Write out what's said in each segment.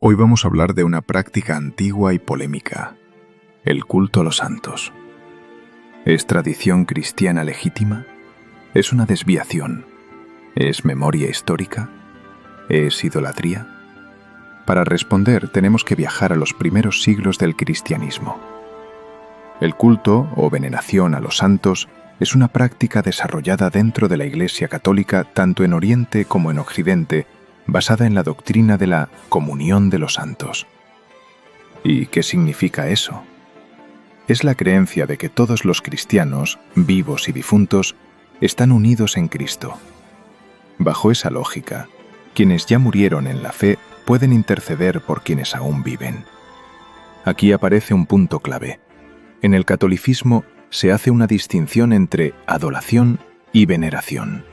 Hoy vamos a hablar de una práctica antigua y polémica, el culto a los santos. ¿Es tradición cristiana legítima? ¿Es una desviación? ¿Es memoria histórica? ¿Es idolatría? Para responder tenemos que viajar a los primeros siglos del cristianismo. El culto o veneración a los santos es una práctica desarrollada dentro de la Iglesia Católica tanto en Oriente como en Occidente, basada en la doctrina de la comunión de los santos. ¿Y qué significa eso? Es la creencia de que todos los cristianos, vivos y difuntos, están unidos en Cristo. Bajo esa lógica, quienes ya murieron en la fe pueden interceder por quienes aún viven. Aquí aparece un punto clave. En el catolicismo se hace una distinción entre adoración y veneración.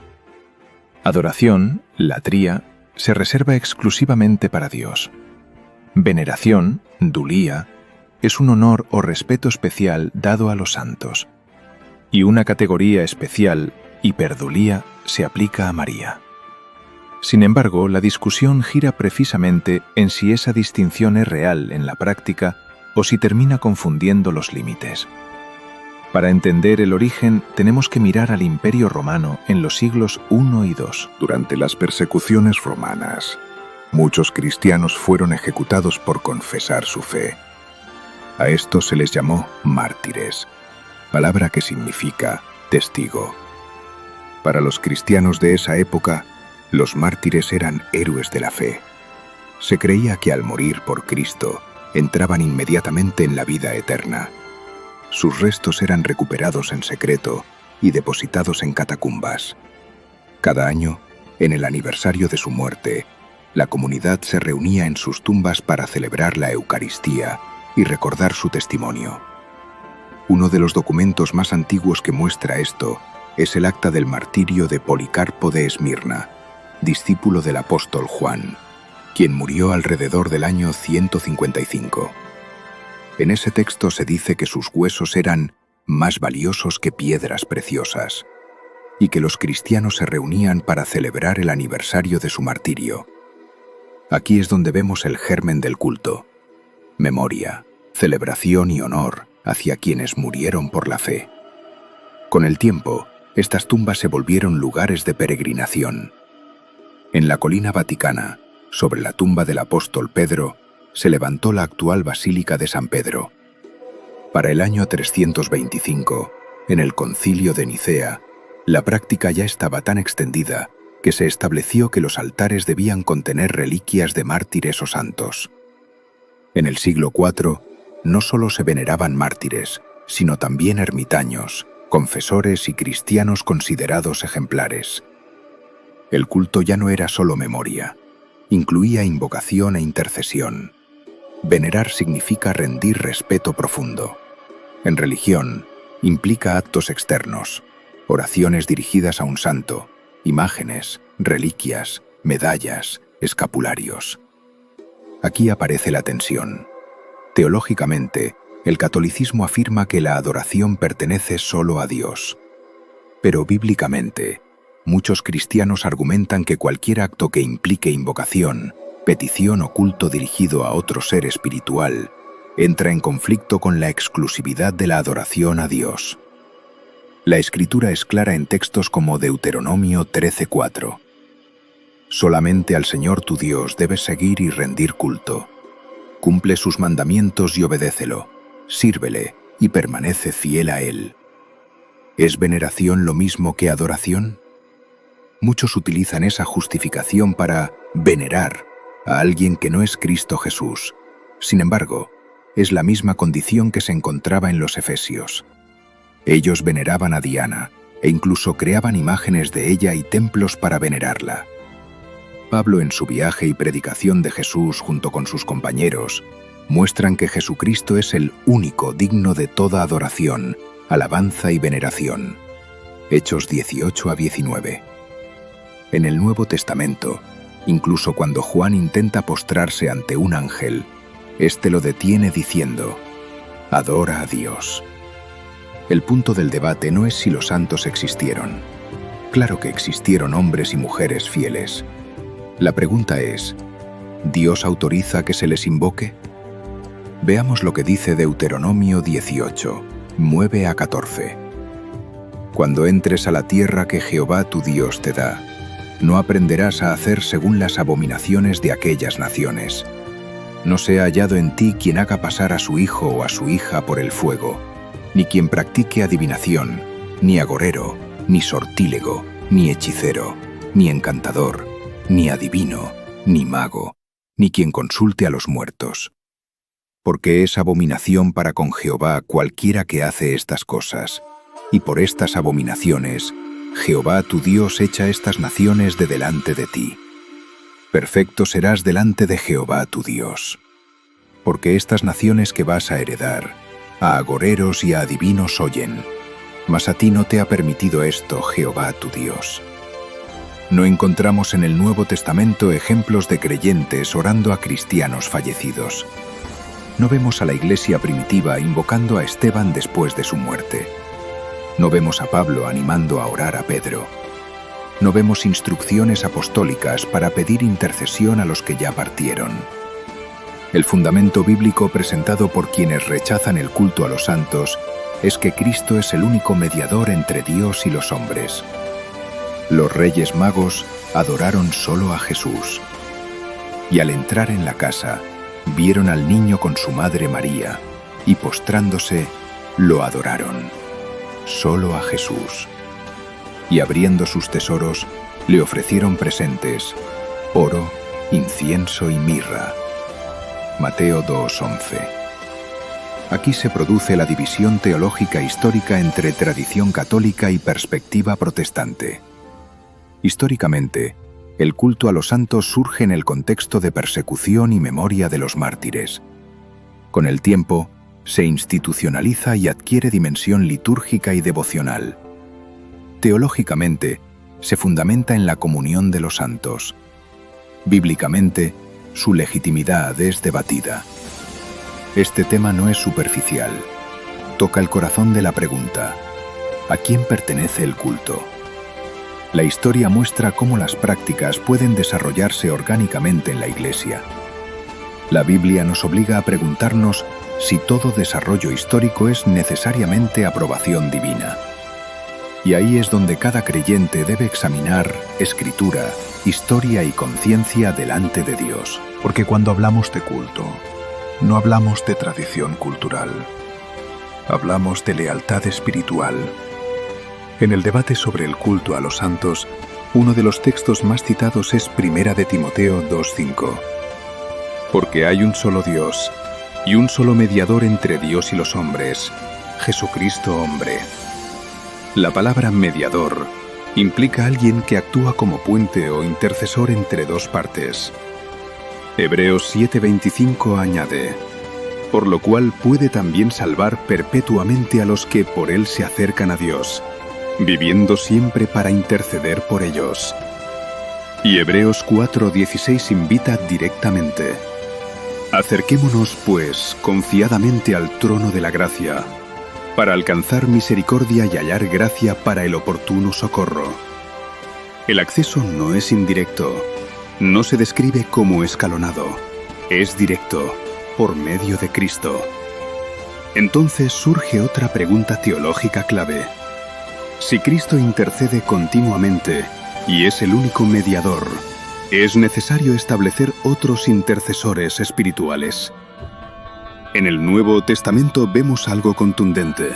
Adoración, latría, se reserva exclusivamente para Dios. Veneración, dulía, es un honor o respeto especial dado a los santos. Y una categoría especial, hiperdulía, se aplica a María. Sin embargo, la discusión gira precisamente en si esa distinción es real en la práctica o si termina confundiendo los límites. Para entender el origen, tenemos que mirar al Imperio Romano en los siglos I y II. Durante las persecuciones romanas, muchos cristianos fueron ejecutados por confesar su fe. A estos se les llamó mártires, palabra que significa testigo. Para los cristianos de esa época, los mártires eran héroes de la fe. Se creía que al morir por Cristo, entraban inmediatamente en la vida eterna. Sus restos eran recuperados en secreto y depositados en catacumbas. Cada año, en el aniversario de su muerte, la comunidad se reunía en sus tumbas para celebrar la Eucaristía y recordar su testimonio. Uno de los documentos más antiguos que muestra esto es el acta del martirio de Policarpo de Esmirna, discípulo del apóstol Juan, quien murió alrededor del año 155. En ese texto se dice que sus huesos eran más valiosos que piedras preciosas y que los cristianos se reunían para celebrar el aniversario de su martirio. Aquí es donde vemos el germen del culto: memoria, celebración y honor hacia quienes murieron por la fe. Con el tiempo, estas tumbas se volvieron lugares de peregrinación. En la colina vaticana, sobre la tumba del apóstol Pedro, se levantó la actual Basílica de San Pedro. Para el año 325, en el Concilio de Nicea, la práctica ya estaba tan extendida que se estableció que los altares debían contener reliquias de mártires o santos. En el siglo IV, no solo se veneraban mártires, sino también ermitaños, confesores y cristianos considerados ejemplares. El culto ya no era solo memoria, incluía invocación e intercesión. Venerar significa rendir respeto profundo. En religión, implica actos externos, oraciones dirigidas a un santo, imágenes, reliquias, medallas, escapularios. Aquí aparece la tensión. Teológicamente, el catolicismo afirma que la adoración pertenece solo a Dios. Pero bíblicamente, muchos cristianos argumentan que cualquier acto que implique invocación, petición o culto dirigido a otro ser espiritual, entra en conflicto con la exclusividad de la adoración a Dios. La Escritura es clara en textos como Deuteronomio 13:4. Solamente al Señor tu Dios debes seguir y rendir culto. Cumple sus mandamientos y obedécelo, sírvele y permanece fiel a Él. ¿Es veneración lo mismo que adoración? Muchos utilizan esa justificación para venerar a alguien que no es Cristo Jesús. Sin embargo, es la misma condición que se encontraba en los efesios. Ellos veneraban a Diana e incluso creaban imágenes de ella y templos para venerarla. Pablo, en su viaje y predicación de Jesús junto con sus compañeros, muestran que Jesucristo es el único digno de toda adoración, alabanza y veneración. Hechos 18-19. En el Nuevo Testamento, incluso cuando Juan intenta postrarse ante un ángel, éste lo detiene diciendo: adora a Dios. El punto del debate no es si los santos existieron. Claro que existieron hombres y mujeres fieles. La pregunta es: ¿Dios autoriza que se les invoque? Veamos lo que dice Deuteronomio 18, 9 a 14. Cuando entres a la tierra que Jehová tu Dios te da, no aprenderás a hacer según las abominaciones de aquellas naciones. No sea hallado en ti quien haga pasar a su hijo o a su hija por el fuego, ni quien practique adivinación, ni agorero, ni sortílego, ni hechicero, ni encantador, ni adivino, ni mago, ni quien consulte a los muertos. Porque es abominación para con Jehová cualquiera que hace estas cosas, y por estas abominaciones Jehová tu Dios echa estas naciones de delante de ti. Perfecto serás delante de Jehová tu Dios. Porque estas naciones que vas a heredar, a agoreros y a adivinos oyen, mas a ti no te ha permitido esto Jehová tu Dios. No encontramos en el Nuevo Testamento ejemplos de creyentes orando a cristianos fallecidos. No vemos a la iglesia primitiva invocando a Esteban después de su muerte. No vemos a Pablo animando a orar a Pedro. No vemos instrucciones apostólicas para pedir intercesión a los que ya partieron. El fundamento bíblico presentado por quienes rechazan el culto a los santos es que Cristo es el único mediador entre Dios y los hombres. Los Reyes Magos adoraron solo a Jesús. Y al entrar en la casa, vieron al niño con su madre María, y postrándose, lo adoraron. Solo a Jesús. Y abriendo sus tesoros, le ofrecieron presentes, oro, incienso y mirra. Mateo 2:11. Aquí se produce la división teológica histórica entre tradición católica y perspectiva protestante. Históricamente, el culto a los santos surge en el contexto de persecución y memoria de los mártires. Con el tiempo, se institucionaliza y adquiere dimensión litúrgica y devocional. Teológicamente, se fundamenta en la comunión de los santos. Bíblicamente, su legitimidad es debatida. Este tema no es superficial. Toca el corazón de la pregunta: ¿a quién pertenece el culto? La historia muestra cómo las prácticas pueden desarrollarse orgánicamente en la Iglesia. La Biblia nos obliga a preguntarnos si todo desarrollo histórico es necesariamente aprobación divina. Y ahí es donde cada creyente debe examinar escritura, historia y conciencia delante de Dios. Porque cuando hablamos de culto, no hablamos de tradición cultural. Hablamos de lealtad espiritual. En el debate sobre el culto a los santos, uno de los textos más citados es 1 de Timoteo 2:5. Porque hay un solo Dios, y un solo mediador entre Dios y los hombres, Jesucristo hombre. La palabra mediador implica a alguien que actúa como puente o intercesor entre dos partes. Hebreos 7:25 añade: por lo cual puede también salvar perpetuamente a los que por él se acercan a Dios, viviendo siempre para interceder por ellos. Y Hebreos 4:16 invita directamente: acerquémonos, pues, confiadamente al trono de la gracia, para alcanzar misericordia y hallar gracia para el oportuno socorro. El acceso no es indirecto, no se describe como escalonado, es directo, por medio de Cristo. Entonces surge otra pregunta teológica clave. Si Cristo intercede continuamente y es el único mediador, ¿es necesario establecer otros intercesores espirituales? En el Nuevo Testamento vemos algo contundente.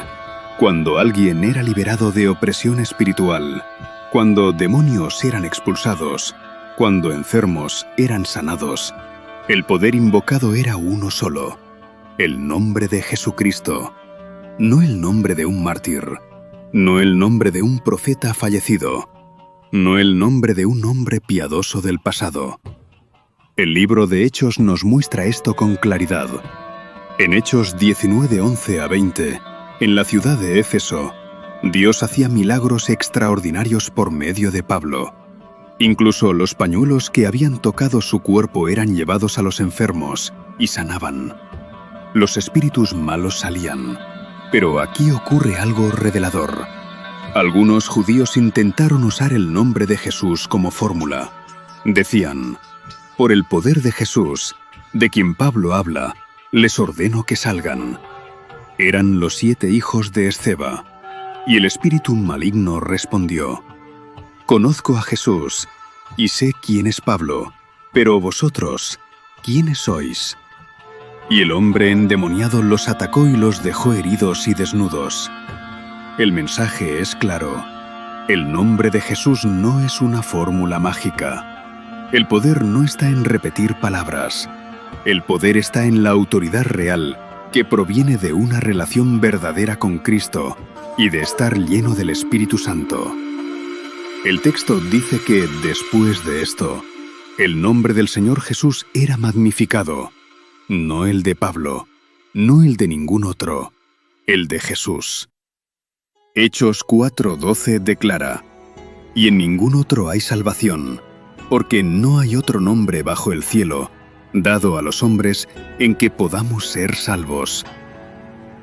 Cuando alguien era liberado de opresión espiritual, cuando demonios eran expulsados, cuando enfermos eran sanados, el poder invocado era uno solo: el nombre de Jesucristo. No el nombre de un mártir, no el nombre de un profeta fallecido, no el nombre de un hombre piadoso del pasado. El libro de Hechos nos muestra esto con claridad. En Hechos 19:11 a 20, en la ciudad de Éfeso, Dios hacía milagros extraordinarios por medio de Pablo. Incluso los pañuelos que habían tocado su cuerpo eran llevados a los enfermos y sanaban. Los espíritus malos salían. Pero aquí ocurre algo revelador. Algunos judíos intentaron usar el nombre de Jesús como fórmula. Decían: Por el poder de Jesús, de quien Pablo habla, les ordeno que salgan. Eran los 7 hijos de Esceva. Y el espíritu maligno respondió: Conozco a Jesús, y sé quién es Pablo, pero vosotros, ¿quiénes sois? Y el hombre endemoniado los atacó y los dejó heridos y desnudos. El mensaje es claro. El nombre de Jesús no es una fórmula mágica. El poder no está en repetir palabras. El poder está en la autoridad real, que proviene de una relación verdadera con Cristo y de estar lleno del Espíritu Santo. El texto dice que, después de esto, el nombre del Señor Jesús era magnificado. No el de Pablo, no el de ningún otro, el de Jesús. Hechos 4:12 declara: Y en ningún otro hay salvación, porque no hay otro nombre bajo el cielo, dado a los hombres, en que podamos ser salvos.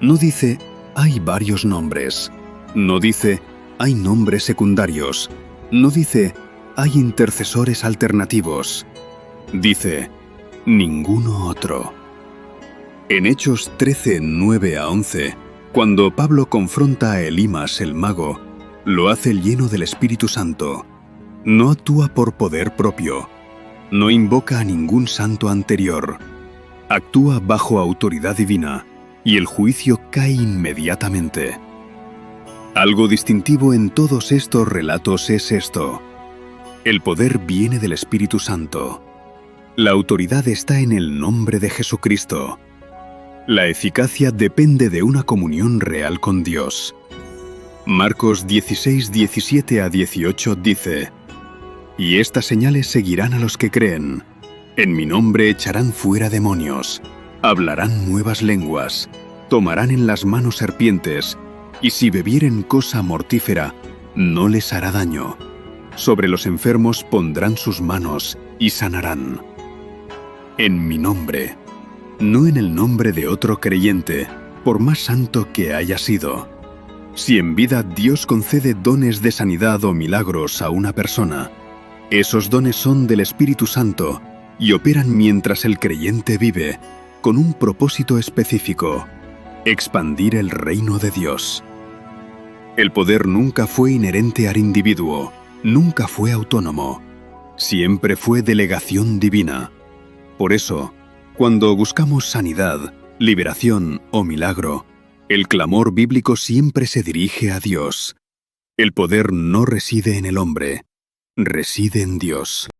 No dice, hay varios nombres. No dice, hay nombres secundarios. No dice, hay intercesores alternativos. Dice, ninguno otro. En Hechos 13:9-11, cuando Pablo confronta a Elimas el mago, lo hace lleno del Espíritu Santo. No actúa por poder propio. No invoca a ningún santo anterior. Actúa bajo autoridad divina, y el juicio cae inmediatamente. Algo distintivo en todos estos relatos es esto: el poder viene del Espíritu Santo. La autoridad está en el nombre de Jesucristo. La eficacia depende de una comunión real con Dios. Marcos 16:17-18 dice: Y estas señales seguirán a los que creen. En mi nombre echarán fuera demonios, hablarán nuevas lenguas, tomarán en las manos serpientes, y si bebieren cosa mortífera, no les hará daño. Sobre los enfermos pondrán sus manos y sanarán. En mi nombre, no en el nombre de otro creyente, por más santo que haya sido. Si en vida Dios concede dones de sanidad o milagros a una persona, esos dones son del Espíritu Santo y operan mientras el creyente vive, con un propósito específico: expandir el reino de Dios. El poder nunca fue inherente al individuo, nunca fue autónomo, siempre fue delegación divina. Por eso, cuando buscamos sanidad, liberación o milagro, el clamor bíblico siempre se dirige a Dios. El poder no reside en el hombre, reside en Dios.